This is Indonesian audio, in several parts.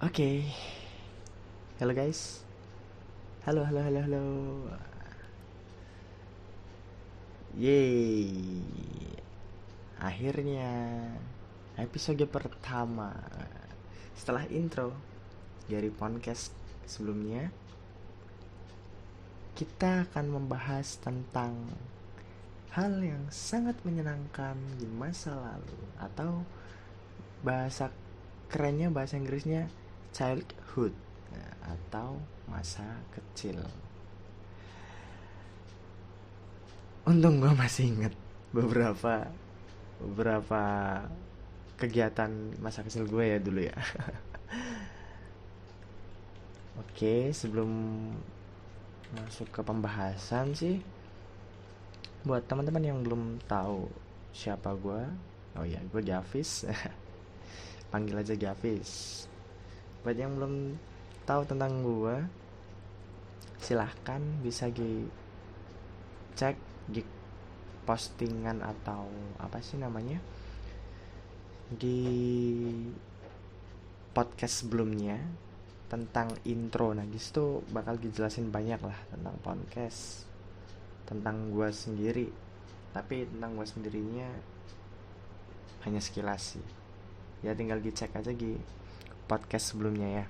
Oke, halo guys. Halo, halo, halo, halo. Yeay, akhirnya episode pertama setelah intro dari podcast sebelumnya. Kita akan membahas tentang hal yang sangat menyenangkan di masa lalu, atau bahasa kerennya, bahasa Inggrisnya childhood, atau masa kecil. Untung gue masih inget beberapa beberapa kegiatan masa kecil gue ya dulu ya. Oke, sebelum masuk ke pembahasan sih, buat teman-teman yang belum tahu siapa gue, oh ya, gue Javis. Panggil aja Javis. Buat yang belum tahu tentang gue, silahkan bisa cek di postingan atau apa sih namanya, di podcast sebelumnya tentang intro. Nah disitu bakal dijelasin banyak lah tentang podcast, tentang gue sendiri. Tapi tentang gue sendirinya hanya sekilas sih. Ya tinggal dicek aja di podcast sebelumnya ya.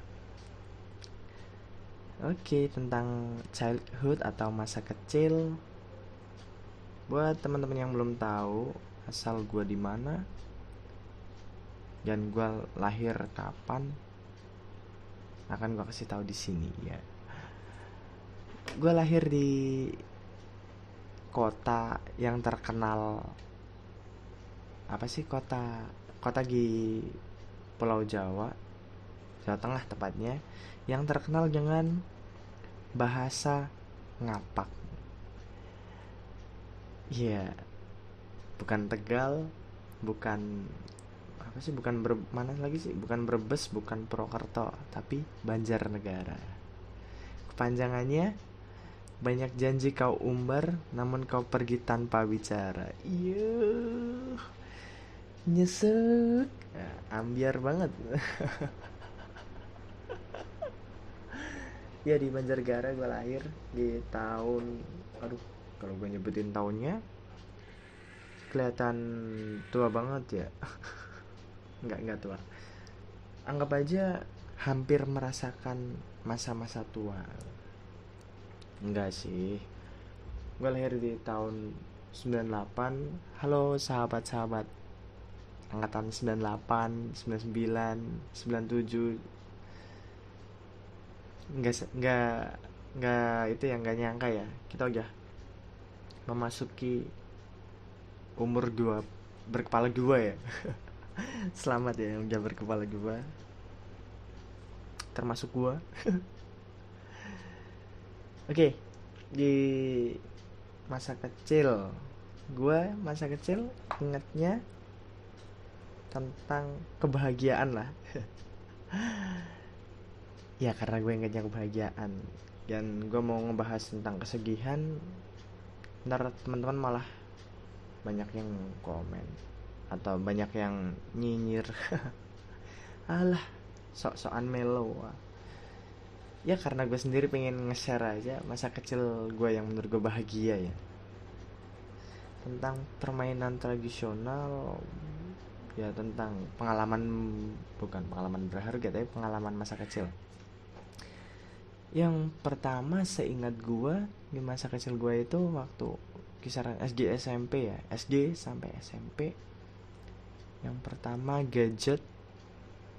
Oke, tentang childhood atau masa kecil. Buat teman-teman yang belum tahu asal gue di mana dan gue lahir kapan, akan gue kasih tahu di sini ya. Gue lahir di kota yang terkenal, apa sih, kota kota di Pulau Jawa, Jawa Tengah tepatnya, yang terkenal dengan bahasa ngapak. Iya, yeah, bukan Tegal, bukan apa sih, mana lagi sih, bukan Brebes, bukan Purwokerto, tapi Banjarnegara. Kepanjangannya, banyak janji kau umbar, namun kau pergi tanpa bicara. Iya, nyesek, ambiar banget. Ya di Banjarnegara gue lahir di tahun, aduh, kalau gue nyebutin tahunnya kelihatan tua banget ya. Nggak tua, anggap aja hampir merasakan masa-masa tua. Enggak sih, gue lahir di tahun 98. Halo sahabat-sahabat angkatan 98, 99, 97. Enggak itu yang enggak nyangka ya, kita udah memasuki umur dua, berkepala dua ya. Selamat ya yang udah berkepala dua, termasuk gua. Oke, di masa kecil masa kecil ingatnya tentang kebahagiaan lah. Ya karena gue ingatnya kebahagiaan, dan gue mau ngebahas tentang kesegihan, ntar teman-teman malah banyak yang komen atau banyak yang nyinyir. Alah, sok-sokan mellow. Ya karena gue sendiri pengen nge-share aja masa kecil gue yang menurut gue bahagia ya, tentang permainan tradisional, ya tentang pengalaman, bukan pengalaman berharga tapi pengalaman masa kecil. Yang pertama seingat gue di masa kecil gue itu waktu kisaran SD SMP ya, SD sampai SMP. Yang pertama, gadget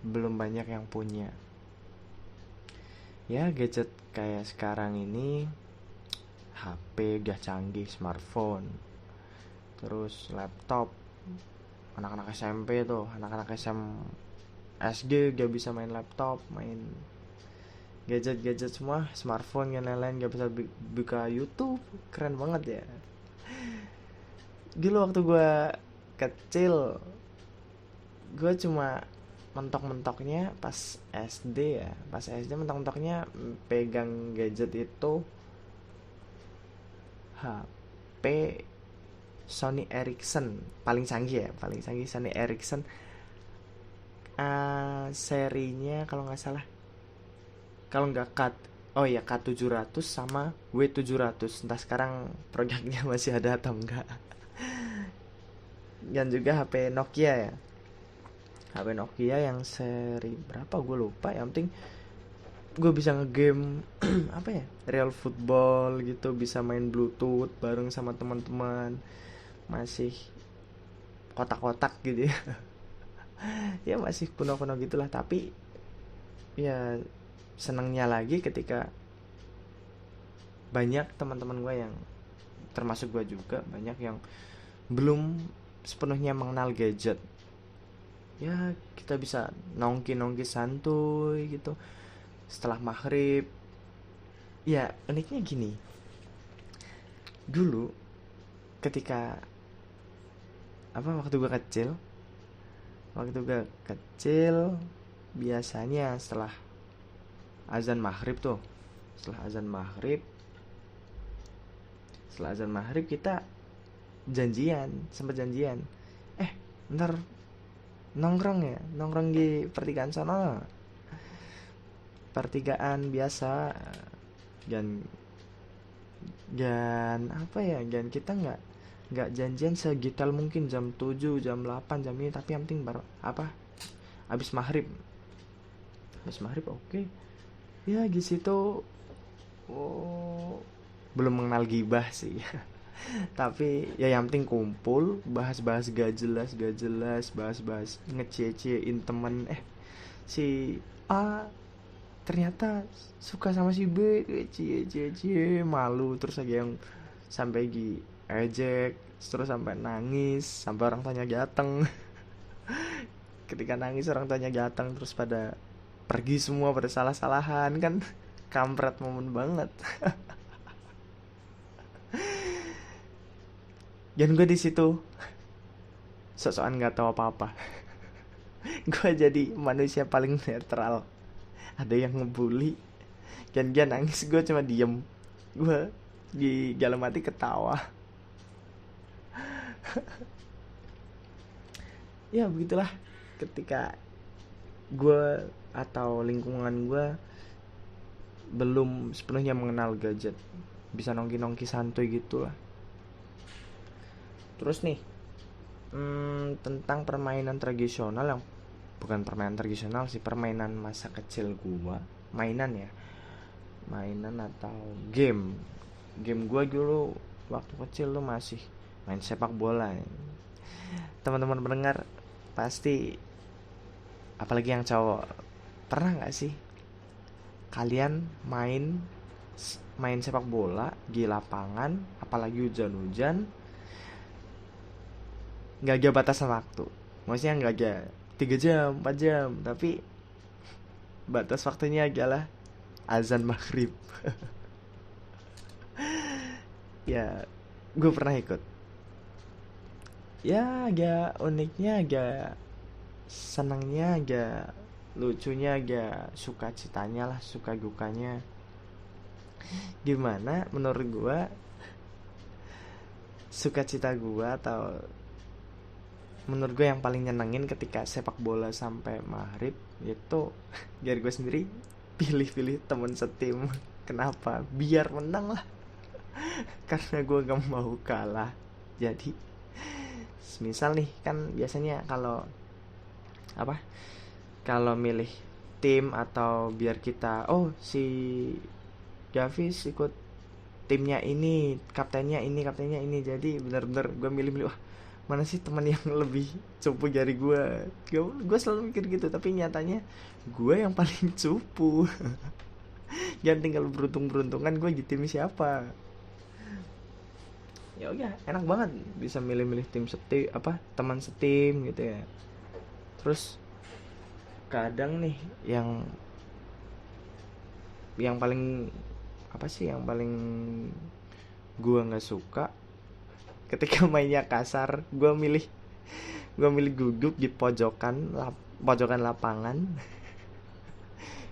belum banyak yang punya. Ya gadget kayak sekarang ini, HP udah canggih, smartphone, terus laptop. Anak-anak SMP tuh, anak-anak SD gak bisa main laptop, main gadget-gadget semua, smartphone dan lain-lain, gak bisa buka YouTube. Keren banget ya. Dulu waktu gue kecil, gue cuma mentok-mentoknya pas SD ya. Pas SD mentok-mentoknya pegang gadget itu HP Sony Ericsson, paling canggih ya, paling canggih Sony Ericsson serinya kalau nggak salah, kalau nggak cut, oh ya K700 sama W700, entah sekarang produknya masih ada atau enggak. Dan juga HP Nokia ya, HP Nokia yang seri berapa gue lupa, yang penting gue bisa ngegame apa ya, real football gitu, bisa main bluetooth bareng sama teman-teman, masih kotak-kotak gitu ya. Ya masih kuno-kuno gitulah, tapi ya senangnya lagi ketika banyak teman-teman gue yang termasuk gue juga, banyak yang belum sepenuhnya mengenal gadget. Ya kita bisa nongki-nongki santuy gitu setelah maghrib. Ya uniknya gini, dulu ketika waktu gue kecil biasanya azan maghrib tuh setelah azan maghrib kita sempat janjian, ntar nongkrong di pertigaan sana, pertigaan biasa. dan dan apa ya, dan kita nggak janjian segital mungkin jam 7 jam 8 jam ini, tapi yang penting baru apa, habis maghrib oke. Ya di situ, oh, belum mengenal gibah sih. Tapi ya yang penting kumpul, bahas-bahas gak jelas, bahas-bahas ngece-cein temen, si A ternyata suka sama si B, cie cie cie, malu, terus ada yang sampai ejek, terus sampai nangis, sampai orang tuanya datang. Ketika nangis orang tuanya datang, terus pada pergi semua, pada salah-salahan kan. Kampret momen banget. Dan gue di situ sok-sokan nggak tahu apa-apa. Gue jadi manusia paling netral. Ada yang ngebully, dan dia nangis, gue cuma diem. Gue di dalam hati ketawa. Ya begitulah, ketika gue atau lingkungan gue belum sepenuhnya mengenal gadget, bisa nongki-nongki santuy gitu lah. Terus nih, tentang permainan tradisional, yang bukan permainan tradisional sih, permainan masa kecil gua, mainan atau game gua dulu waktu kecil tuh masih main sepak bola. Teman-teman pendengar pasti, apalagi yang cowok, pernah nggak sih kalian main sepak bola di lapangan, apalagi hujan-hujan, nggak ada batasan waktu, maksudnya nggak ada 3 jam 4 jam, tapi batas waktunya adalah azan maghrib. Ya gue pernah ikut. Ya agak uniknya, agak senangnya, agak lucunya, agak suka citanya lah, suka dukanya. Gimana menurut gue, sukacita gue atau menurut gue yang paling nyenengin ketika sepak bola sampai maghrib itu, dari gue sendiri, pilih-pilih temen setim. Kenapa? Biar menang lah. Karena gue gak mau kalah. Jadi misal nih, kan biasanya kalau milih tim, atau biar kita, si Davis ikut timnya ini, kaptennya ini, jadi benar-benar gue milih-milih, wah mana sih teman yang lebih cupu dari gue. Gue selalu mikir gitu, tapi nyatanya gue yang paling cupu. Jangan tinggal beruntung-beruntungan gue di tim siapa. Ya udah, enak banget bisa milih-milih tim setim, teman setim gitu ya. Terus kadang nih yang paling yang paling gue nggak suka ketika mainnya kasar, gue milih duduk di pojokan lapangan.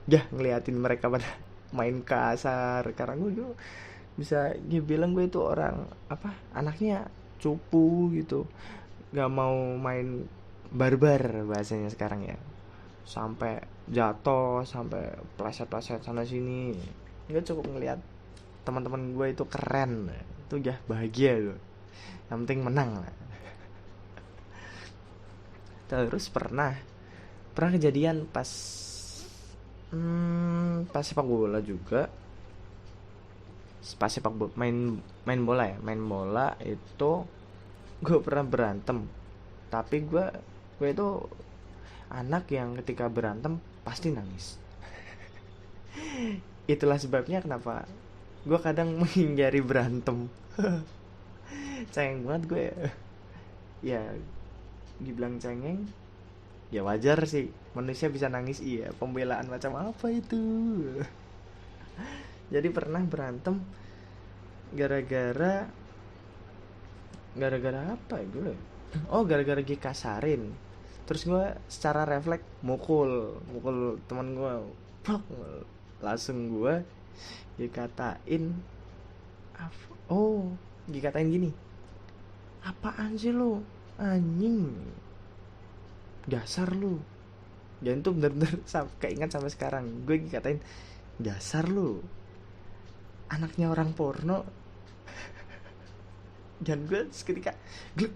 Ngeliatin mereka pada main kasar, karena gue bisa dibilang gue itu orang anaknya cupu gitu, nggak mau main barbar bahasanya sekarang ya. sampai jatuh, sampai pleset-pleset sana sini. Gue cukup ngeliat teman-teman gue itu keren, itu ya bahagia gue. Yang penting menang lah. Terus pernah kejadian pas sepak bola juga. Pas sepak bola, main bola ya, main bola itu gue pernah berantem. Tapi gue itu anak yang ketika berantem pasti nangis. Itulah sebabnya kenapa gue kadang menghindari berantem. Cengeng banget gue ya. Dibilang cengeng ya wajar sih, manusia bisa nangis, iya. Pembelaan macam apa itu? Jadi pernah berantem gara-gara apa ya gue? Oh, gara-gara dikasarin. Terus gue secara refleks mukul teman gue. Langsung gue dikatain dikatain gini, apaan sih lu, anjing, dasar lu. Dan itu bener-bener keinget sampai sekarang. Gue dikatain dasar lu, anaknya orang porno. Dan gue seketika gluk.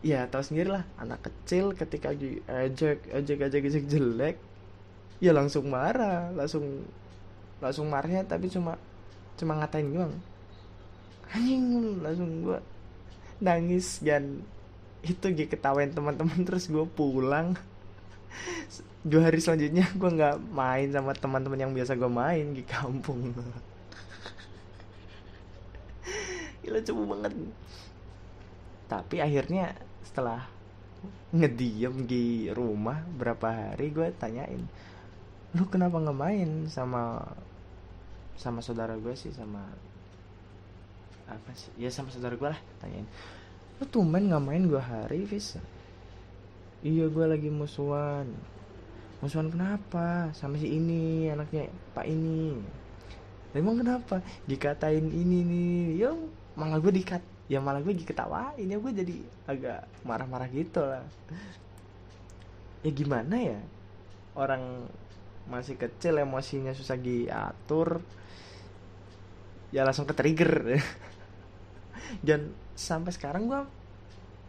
Ya tahu sendiri lah, anak kecil ketika diejek jelek ya langsung marah, langsung marahnya, tapi cuma ngatain doang, anjing. Langsung gue nangis. Dan itu gue ketawain teman-teman. Terus gue pulang. 2 hari selanjutnya gue nggak main sama teman-teman yang biasa gue main di kampung. Gila, coba banget. Tapi akhirnya setelah ngediem di rumah berapa hari, gue tanyain, lu kenapa nggak main sama saudara gue sih, sama apa sih ya, sama saudara gue lah. Tanyain, lu tumben nggak main 2 hari, Fis? Iya, gue lagi musuhan kenapa? Sama si ini, anaknya pak ini. Emang kenapa? Dikatain ini nih. Malah gue diketawain. Ya gue jadi agak marah-marah gitu lah. Ya gimana ya, orang masih kecil emosinya susah diatur, ya langsung ke trigger. Dan sampai sekarang gue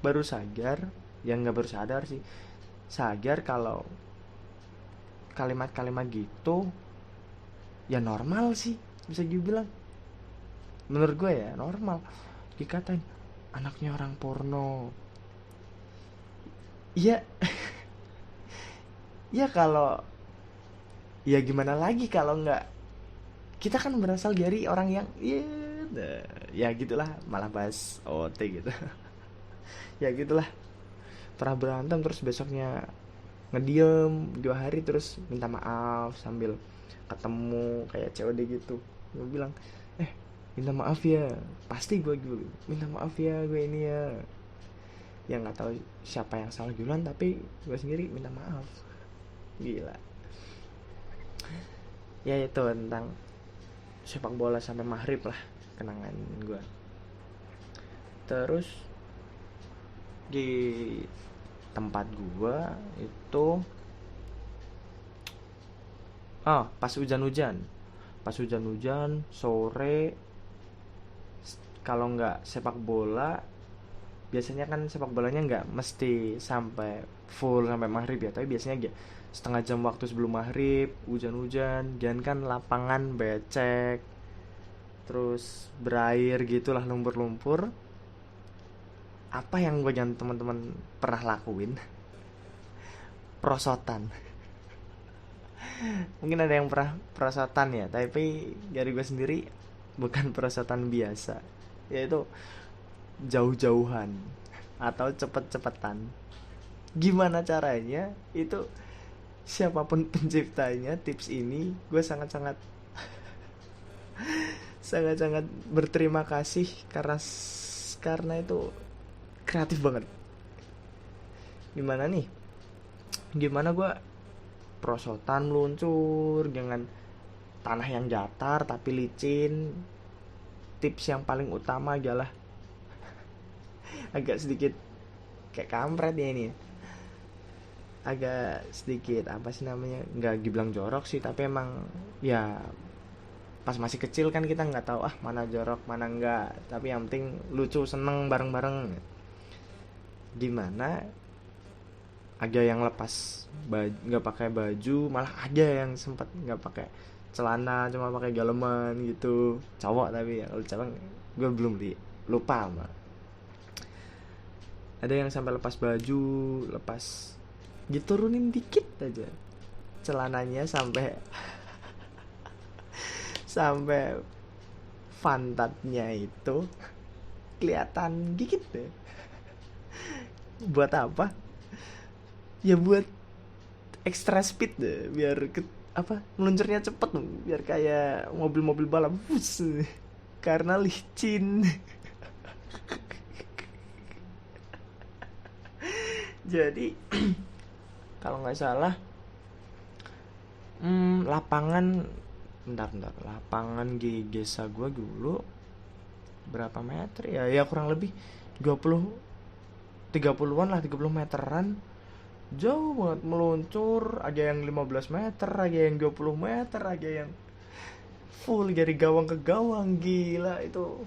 baru sadar, yang nggak baru sadar sih, sadar kalau kalimat-kalimat gitu ya normal sih, bisa dibilang. Menurut gue ya normal dikatain anaknya orang porno. Iya. Ya kalau, ya gimana lagi kalau nggak, kita kan berasal dari orang yang ya gitulah, malah bahas OT gitu. Ya gitulah, pernah berantem terus besoknya ngediem 2 hari terus minta maaf sambil ketemu kayak COD gitu. Gue bilang, minta maaf ya, pasti gue dulu minta maaf ya, gue ini ya. Yang nggak tahu siapa yang salah duluan, tapi gue sendiri minta maaf. Gila. Ya itu tentang sepak bola sampai maghrib lah kenangan gue. Terus di tempat gue itu pas hujan-hujan sore, kalau nggak sepak bola, biasanya kan sepak bolanya nggak mesti sampai full sampai maghrib ya, tapi biasanya setengah jam waktu sebelum maghrib hujan-hujan. Dan kan lapangan becek, terus berair gitulah, lumpur-lumpur. Apa yang gue dan teman-teman pernah lakuin? Prosotan. Mungkin ada yang pernah prosotan ya, tapi dari gue sendiri bukan prosotan biasa, yaitu jauh-jauhan atau cepet-cepetan. Gimana caranya? Itu siapapun penciptanya tips ini, gue sangat-sangat berterima kasih karena itu kreatif banget. Gimana gue prosotan meluncur dengan tanah yang datar tapi licin. Tips yang paling utama adalah agak sedikit kayak kampret ya ini. agak sedikit apa sih namanya, nggak dibilang jorok sih, tapi emang ya pas masih kecil kan kita nggak tahu mana jorok mana enggak, tapi yang penting lucu seneng bareng-bareng. Dimana ada yang lepas nggak pakai baju, malah ada yang sempat nggak pakai celana, cuma pakai galeman gitu, cowok. Tapi ya kalau cewek gue belum lupa mah. Ada yang sampai lepas baju, lepas diturunin dikit aja celananya sampai sampai pantatnya itu kelihatan dikit deh. Buat apa? Ya buat extra speed deh, biar meluncurnya cepet, biar kayak mobil-mobil balap. Bus. Karena licin. Jadi kalau nggak salah lapangan lapangan Gesa gua dulu berapa meter ya? Ya kurang lebih 20 30-an lah, 30 meteran. Jauh banget meluncur, ada yang 15 meter, ada yang 20 meter, ada yang full dari gawang ke gawang. Gila itu.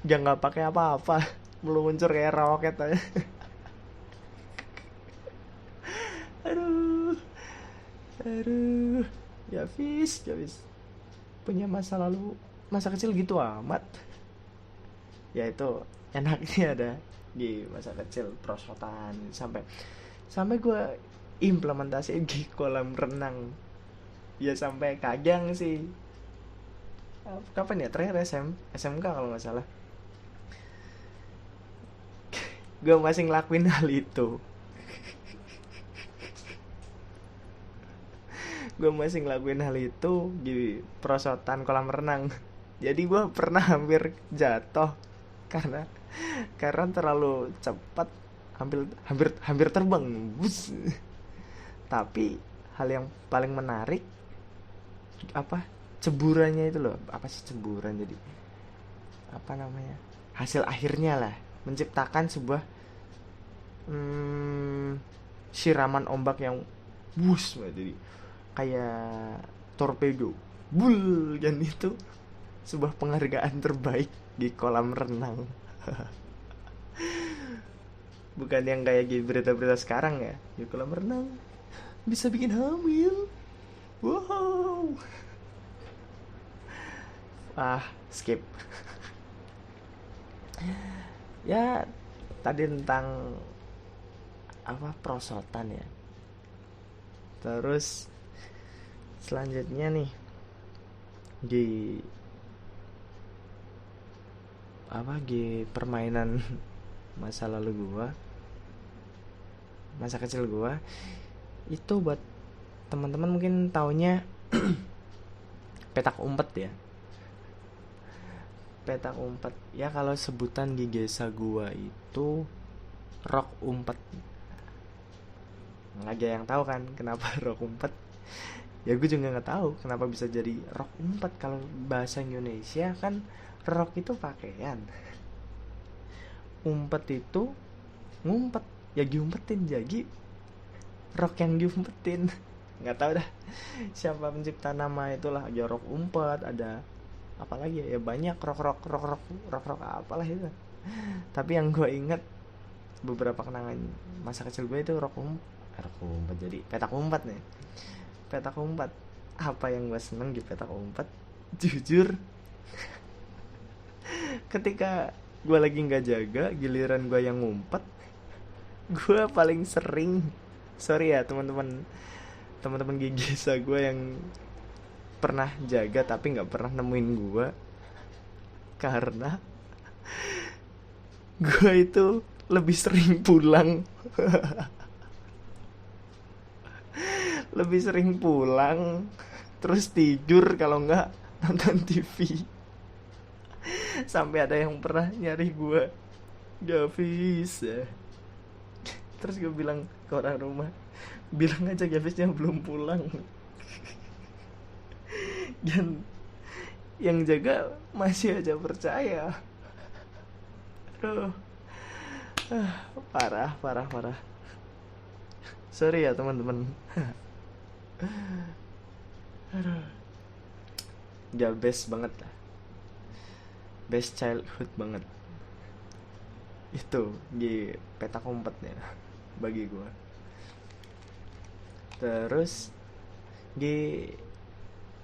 Dia nggak pakai apa-apa, meluncur kayak roket aja. Aduh. Aduh. Ya Fis punya masa kecil gitu amat. Ya itu enaknya ada di masa kecil, prosotan sampai gue implementasi di kolam renang. Ya sampai kadang sih, kapan ya terakhir SMK kalau nggak salah, gue masih ngelakuin hal itu. Gue masih ngelakuin hal itu di perosotan kolam renang. Jadi gue pernah hampir jatuh karena terlalu cepat, hampir terbang. Bus. Tapi hal yang paling menarik ceburannya itu loh. Apa sih ceburan, jadi apa namanya, hasil akhirnya lah, menciptakan sebuah siraman ombak yang bus, jadi kayak torpedo bul. Dan itu sebuah penghargaan terbaik di kolam renang. Bukan yang kayak di berita-berita sekarang ya, di kolam renang bisa bikin hamil. Wow. Skip. Ya tadi tentang prosotan ya. Terus selanjutnya nih, di permainan masa lalu gua, masa kecil gua itu, buat teman-teman mungkin taunya petak umpet ya. Petak umpet ya, kalau sebutan di desa gua itu rok umpet. Nggak ada yang tahu kan kenapa rok umpet. Ya gue juga nggak tahu kenapa bisa jadi rok umpet. Kalau bahasa Indonesia kan rok itu pakaian, umpet itu ngumpet, ya diumpetin, jadi rok yang diumpetin. Nggak tahu dah siapa pencipta nama itulah. Ada rok umpet, ada apa lagi ya, banyak rok apalah itu. Tapi yang gue inget beberapa kenangan masa kecil gue itu rok umpet, jadi petak umpet nih. Petak umpet, apa yang gue seneng di petak umpet, jujur, ketika gue lagi nggak jaga, giliran gue yang ngumpet, gue paling sering, sorry ya teman-teman gigisa gue yang pernah jaga tapi nggak pernah nemuin gue, karena gue itu lebih sering pulang. Lebih sering pulang, terus tidur kalau nggak nonton TV. Sampai ada yang pernah nyari gue, Gavis ya. Terus gue bilang ke orang rumah, bilang aja Gavisnya belum pulang. Dan yang jaga masih aja percaya. Aduh, parah. Sorry ya teman-teman. Gak best banget lah, best childhood banget itu di petak umpetnya bagi gue. Terus di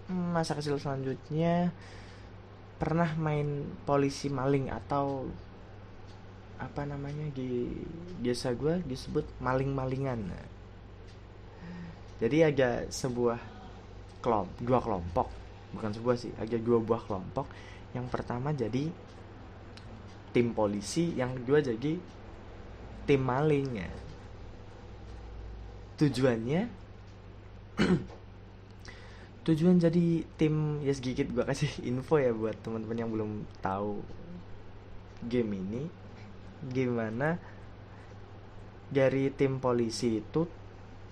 masa kecil selanjutnya pernah main polisi maling, atau apa namanya, di desa gue disebut maling-malingan. Jadi ada dua kelompok, bukan sebuah sih, ada dua buah kelompok. Yang pertama jadi tim polisi, yang kedua jadi tim maling ya. Tujuan jadi tim ya, sedikit gue kasih info ya buat teman-teman yang belum tahu game ini. Gimana dari tim polisi itu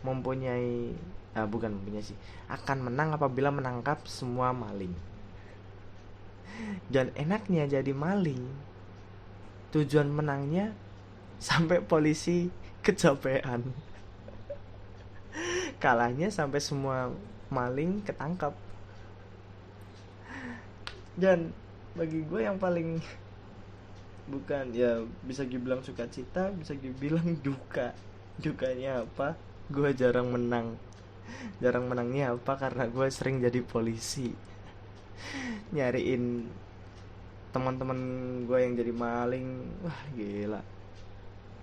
mempunyai bukan mempunyai sih, akan menang apabila menangkap semua maling. Dan enaknya jadi maling, tujuan menangnya sampai polisi kecapean, kalahnya sampai semua maling ketangkap. Dan bagi gue yang paling, bukan ya, bisa dibilang sukacita, bisa dibilang dukanya apa, gue jarang menangnya apa, karena gue sering jadi polisi nyariin teman-teman gue yang jadi maling. Wah gila,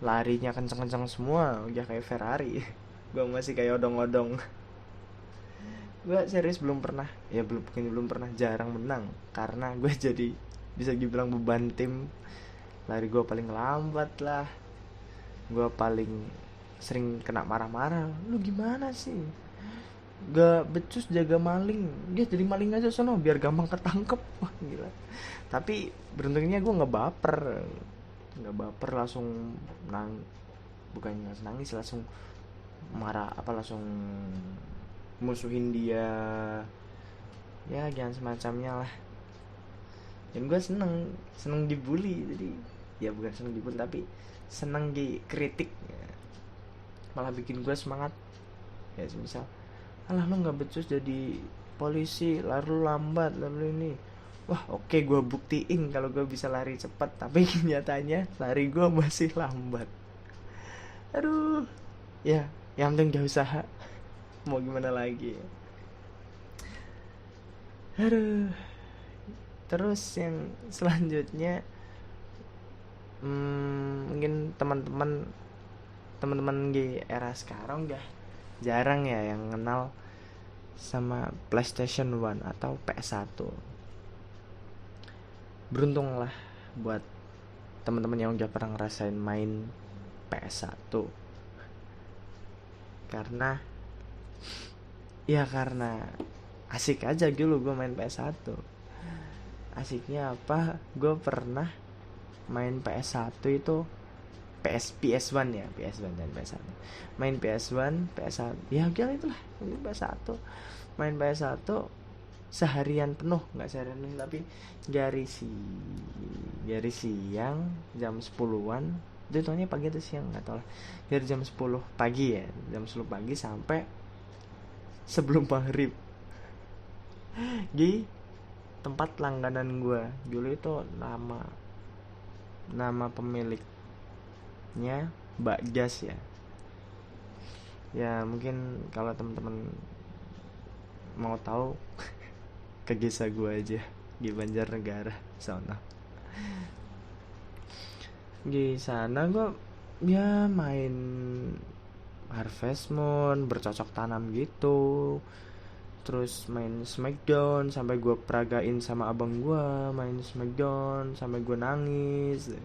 larinya kenceng-kenceng semua, udah kayak Ferrari. Gue masih kayak odong-odong. Gue serius belum pernah, jarang menang, karena gue jadi bisa dibilang beban tim. Lari gue paling lambat lah, gue paling sering kena marah-marah. Lu gimana sih, gak becus jaga maling, dia jadi maling aja sono biar gampang ketangkep. Wah gila. Tapi beruntungnya gue nggak baper langsung bukannya nangis, langsung marah, langsung musuhin dia ya, jangan semacamnya lah. Dan gue seneng dibully, jadi ya bukan seneng dibully tapi seneng dikritik ya. Malah bikin gue semangat ya, misal alah lu nggak becus jadi polisi, lari lu lambat, lalu ini. Wah oke, gue buktiin kalau gue bisa lari cepat, tapi nyatanya lari gue masih lambat. Aduh ya, yang penting dia usaha, mau gimana lagi. Aduh. Terus yang selanjutnya, mungkin teman-teman di era sekarang udah jarang ya yang kenal sama PlayStation 1 atau PS1. Beruntung lah buat teman-teman yang udah pernah ngerasain main PS1, karena asik aja dulu gue main PS1. Asiknya apa, gue pernah main PS1 itu PS1 ya, PS1 dan PS1. Main PS1 ya udah itulah, PS1. Main PS1 seharian penuh, enggak seharian penuh tapi dari siang jam 10-an, itu tahunnya pagi atau siang enggak tahu lah. Dari jam 10 pagi ya, jam 10 pagi sampai sebelum maghrib. Di tempat langganan gue dulu itu, nama pemiliknya Mbak Jas ya. Ya mungkin kalau teman-teman mau tahu ke desa gue aja di Banjarnegara sana. Di sana gue ya main Harvest Moon, bercocok tanam gitu. Terus main Smackdown sampai gue peragain sama abang gue, main Smackdown sampai gue nangis.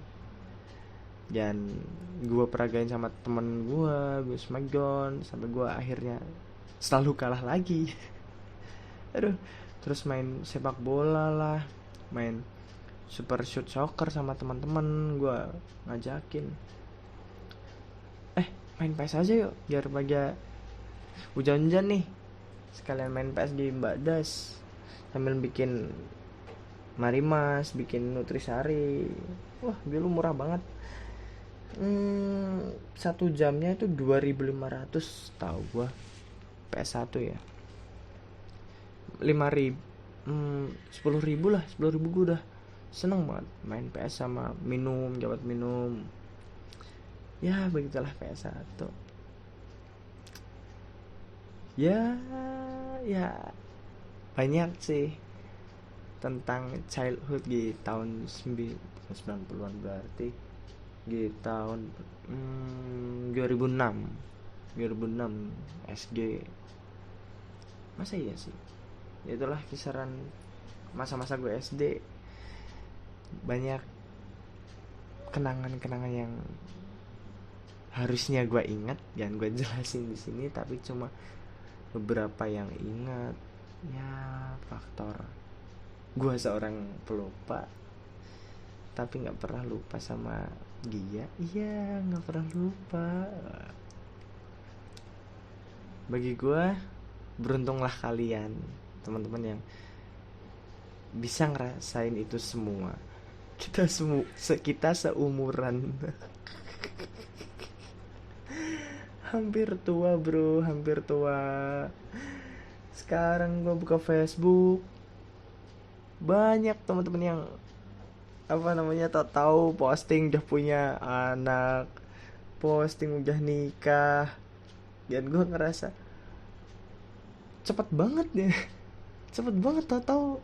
Dan gue peragain sama temen gue Smackdown sampai gue akhirnya selalu kalah lagi. Aduh. Terus main sepak bola lah, main Super Shoot Soccer sama teman-teman gue ngajakin, main PS aja yuk, biar pada hujan-hujan nih, sekalian main PS di Mbak Das sambil bikin Marimas, bikin Nutrisari. Wah dulu murah banget. Satu jamnya itu 2.500 tahu gua. PS1 ya 5.000, 10.000 lah, 10.000 gua udah seneng banget main PS sama minum, jabat minum. Ya begitulah PS1. Ya, ya banyak sih tentang childhood di tahun 90-an, berarti di tahun 2006 SG. Masa iya sih, itulah kisaran masa-masa gue SD. Banyak kenangan-kenangan yang harusnya gue ingat dan gue jelasin di sini, tapi cuma beberapa yang ingat. Ya faktor gue seorang pelupa, tapi nggak pernah lupa sama dia. Iya, nggak pernah lupa. Bagi gue, beruntunglah kalian teman-teman yang bisa ngerasain itu semua. Kita seumuran. Hampir tua bro, hampir tua. Sekarang gue buka Facebook, banyak teman-teman yang tahu posting udah punya anak, posting udah nikah, dan gue ngerasa cepet banget ya. Cepet banget, tahu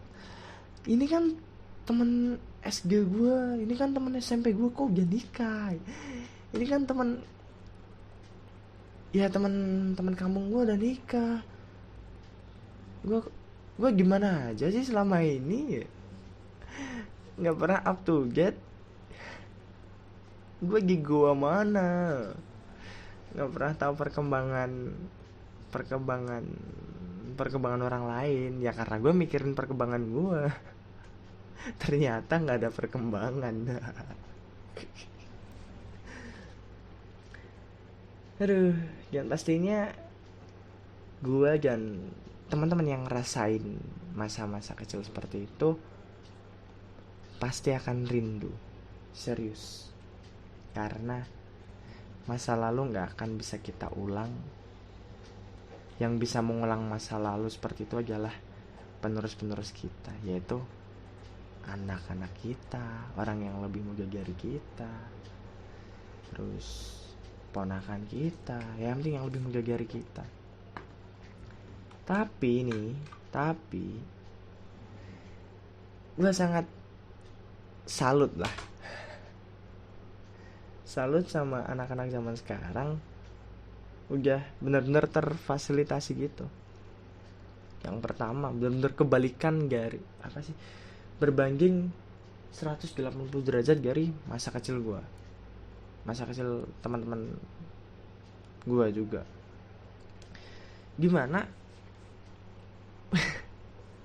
ini kan temen SD gue, ini kan temen SMP gue kok udah nikah, ini kan temen kampung gue udah nikah. Gue gimana aja sih selama ini ya? Nggak pernah up to date. Gue di gua mana, nggak pernah tahu perkembangan perkembangan orang lain. Ya karena gue mikirin perkembangan gue. Ternyata nggak ada perkembangan. Aduh, dan pastinya gue dan teman-teman yang ngerasain masa-masa kecil seperti itu pasti akan rindu, serius. Karena masa lalu gak akan bisa kita ulang. Yang bisa mengulang masa lalu seperti itu adalah penerus-penerus kita, yaitu anak-anak kita, orang yang lebih muda dari kita, terus ponakan kita, yang penting yang lebih muda dari kita. Tapi gue sangat salut sama anak-anak zaman sekarang, udah benar-benar terfasilitasi gitu. Yang pertama benar-benar kebalikan dari berbanding 180 derajat dari masa kecil gue, masa kecil teman-teman gue juga, dimana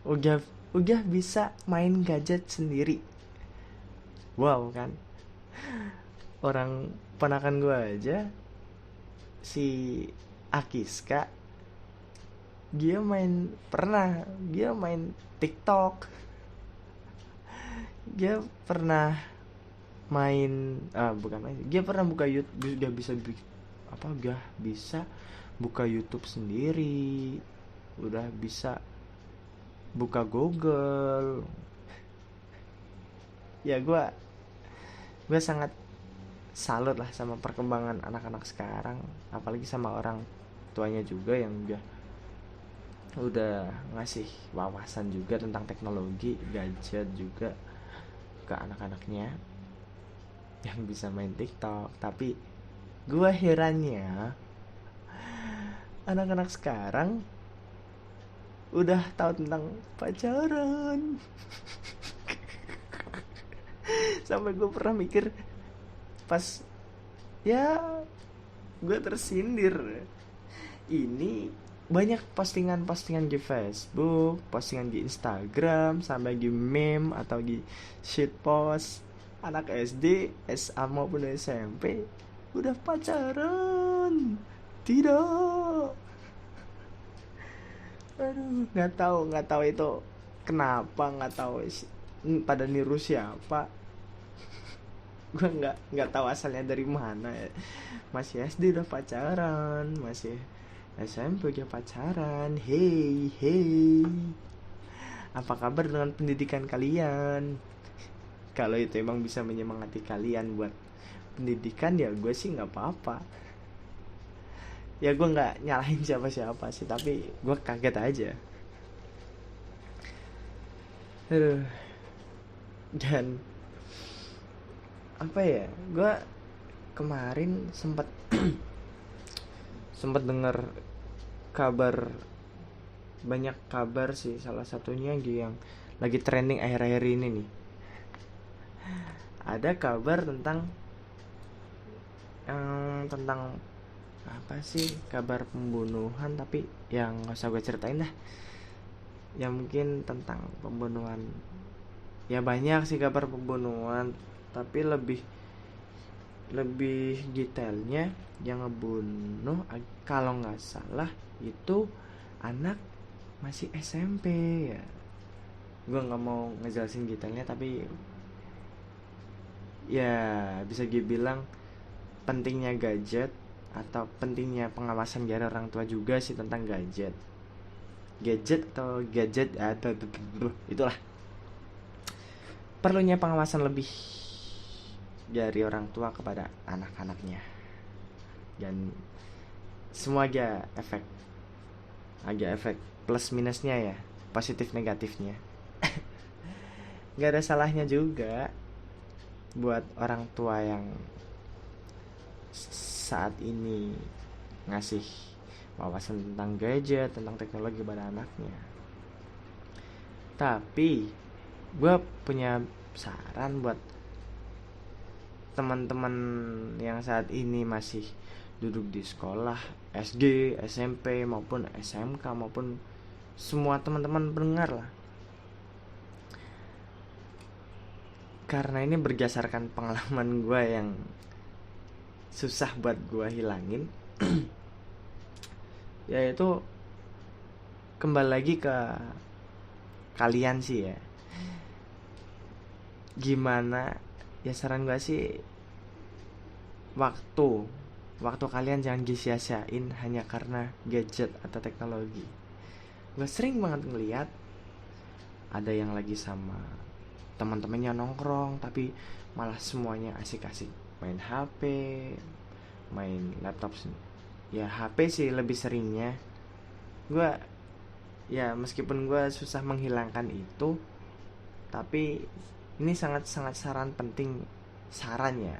udah bisa main gadget sendiri. Wow kan, orang ponakan gue aja, si Akiska, dia main TikTok, dia pernah dia pernah buka YouTube, dia bisa buka YouTube sendiri, udah bisa buka Google. Ya gue sangat salut lah sama perkembangan anak-anak sekarang, apalagi sama orang tuanya juga yang udah ngasih wawasan juga tentang teknologi gadget juga ke anak-anaknya yang bisa main TikTok. Tapi gue herannya anak-anak sekarang udah tahu tentang pacaran. Sampai gue pernah mikir pas, ya gue tersindir. Ini banyak postingan-postingan di Facebook, postingan di Instagram, sampai di meme atau di shitpost anak SD, SMA maupun SMP udah pacaran. Tidak. Aduh, nggak tahu itu kenapa, nggak tahu pada niru siapa. Gue nggak tahu asalnya dari mana ya. Masih SD udah pacaran, masih SMP udah pacaran. Hey hey, apa kabar dengan pendidikan kalian? Kalau itu emang bisa menyemangati kalian buat pendidikan, ya gue sih nggak apa-apa. Ya gue nggak nyalahin siapa-siapa sih, tapi gue kaget aja. Aduh. Dan apa ya, gue kemarin sempet sempet dengar kabar, banyak kabar sih, salah satunya yang lagi trending akhir-akhir ini nih. Ada kabar tentang apa sih, kabar pembunuhan, tapi yang nggak usah gue ceritain dah. Ya mungkin tentang pembunuhan, ya banyak sih kabar pembunuhan, tapi lebih lebih detailnya yang ngebunuh kalau nggak salah itu anak masih SMP ya. Gue nggak mau ngejelasin detailnya, tapi ya bisa gue bilang pentingnya gadget atau pentingnya pengawasan dari orang tua juga sih tentang gadget atau gadget atau itulah, perlunya pengawasan lebih dari orang tua kepada anak-anaknya. Dan semua agak efek plus minusnya ya, positif negatifnya. Nggak ada salahnya juga buat orang tua yang saat ini ngasih wawasan tentang gadget, tentang teknologi pada anaknya. Tapi gue punya saran buat teman-teman yang saat ini masih duduk di sekolah SD, SMP maupun SMK, maupun semua teman-teman pendengar lah. Karena ini berdasarkan pengalaman gue yang susah buat gue hilangin. Yaitu kembali lagi ke kalian sih ya. Gimana ya, saran gue sih, waktu kalian jangan disia-siain hanya karena gadget atau teknologi. Gue sering banget ngeliat ada yang lagi sama teman-temannya nongkrong, tapi malah semuanya asik-asik main HP, main laptop. Ya HP sih lebih seringnya. Gue ya meskipun gue susah menghilangkan itu, tapi ini sangat-sangat saran ya.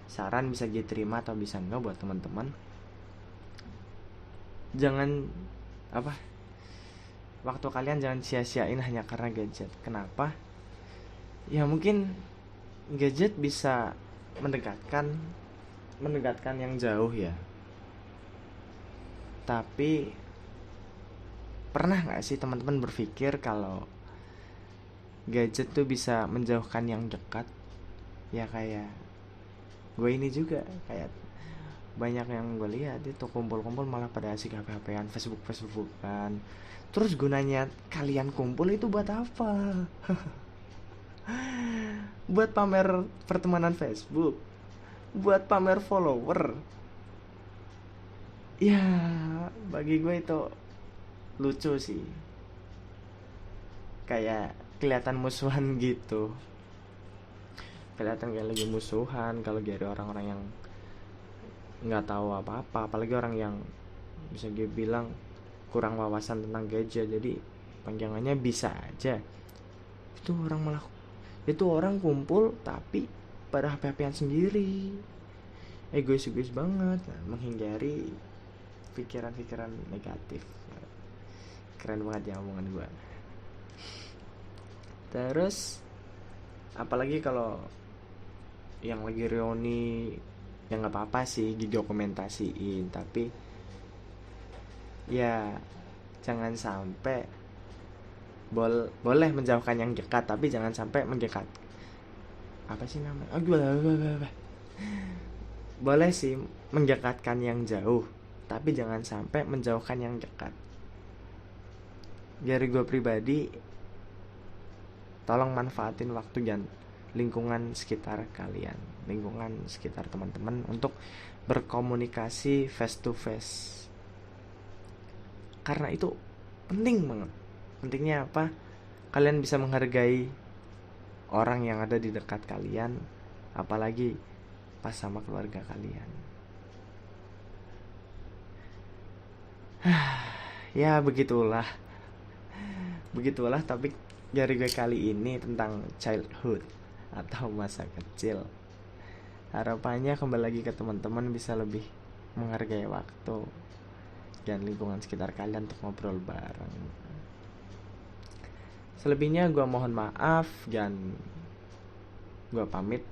Saran bisa diterima atau bisa enggak buat teman-teman. Jangan waktu kalian jangan sia-siain hanya karena gadget. Kenapa? Ya mungkin gadget bisa mendekatkan yang jauh ya. Tapi pernah gak sih teman-teman berpikir kalau gadget tuh bisa menjauhkan yang dekat? Ya kayak gue ini juga, kayak banyak yang gue lihat itu kumpul-kumpul malah pada asik HP-HPan, Facebook-Facebookan. Terus gunanya kalian kumpul itu buat apa? Buat pamer pertemanan Facebook, buat pamer follower. Ya bagi gue itu lucu sih, kayak kelihatan musuhan gitu, kelihatan kayak lagi musuhan kalau dari orang-orang yang nggak tahu apa-apa, apalagi orang yang bisa gue bilang kurang wawasan tentang gadget. Jadi panjangannya bisa aja itu orang kumpul tapi pada HP-HPan sendiri, egois banget, menghindari pikiran-pikiran negatif. Keren banget ya omongan gue. Terus apalagi kalau yang lagi reuni, ya nggak apa-apa sih didokumentasiin, tapi ya jangan sampai boleh menjauhkan yang dekat, tapi jangan sampai mendekat. Apa sih namanya? Boleh sih mendekatkan yang jauh, tapi jangan sampai menjauhkan yang dekat. Dari gue pribadi, tolong manfaatin waktu lingkungan sekitar kalian, lingkungan sekitar teman-teman, untuk berkomunikasi face to face. Karena itu penting banget. Pentingnya apa? Kalian bisa menghargai orang yang ada di dekat kalian, apalagi pas sama keluarga kalian. Ya begitulah topik dari gue kali ini tentang childhood atau masa kecil. Harapannya kembali lagi ke teman-teman bisa lebih menghargai waktu dan lingkungan sekitar kalian untuk ngobrol bareng. Selebihnya gue mohon maaf dan gue pamit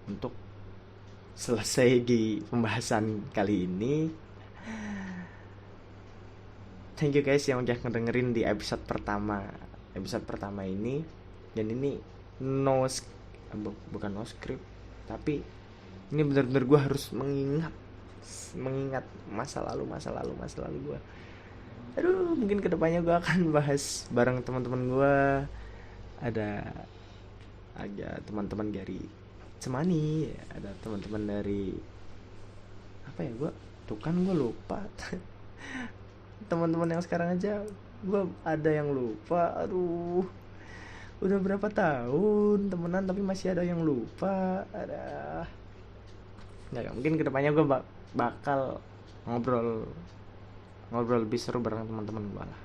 untuk selesai di pembahasan kali ini. Thank you guys yang udah ngedengerin di episode pertama ini. Dan ini bukan no script, tapi ini benar-benar gue harus mengingat masa lalu gue. Aduh, mungkin kedepannya gue akan bahas bareng teman-teman gue. Ada teman-teman dari Cemani, ada teman-teman dari apa ya, gue lupa. Teman-teman yang sekarang aja gue ada yang lupa. Aduh, udah berapa tahun temenan tapi masih ada yang lupa. Mungkin kedepannya gue bakal ngobrol lebih seru bareng teman-teman gue lah.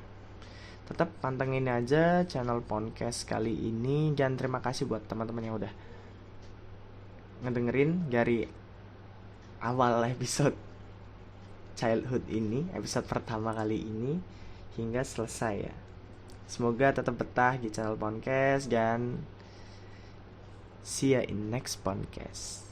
Tetap pantengin aja channel podcast kali ini. Dan terima kasih buat teman-teman yang udah ngedengerin dari awal episode childhood ini, episode pertama kali ini hingga selesai ya. Semoga tetap betah di channel podcast dan see ya in next podcast.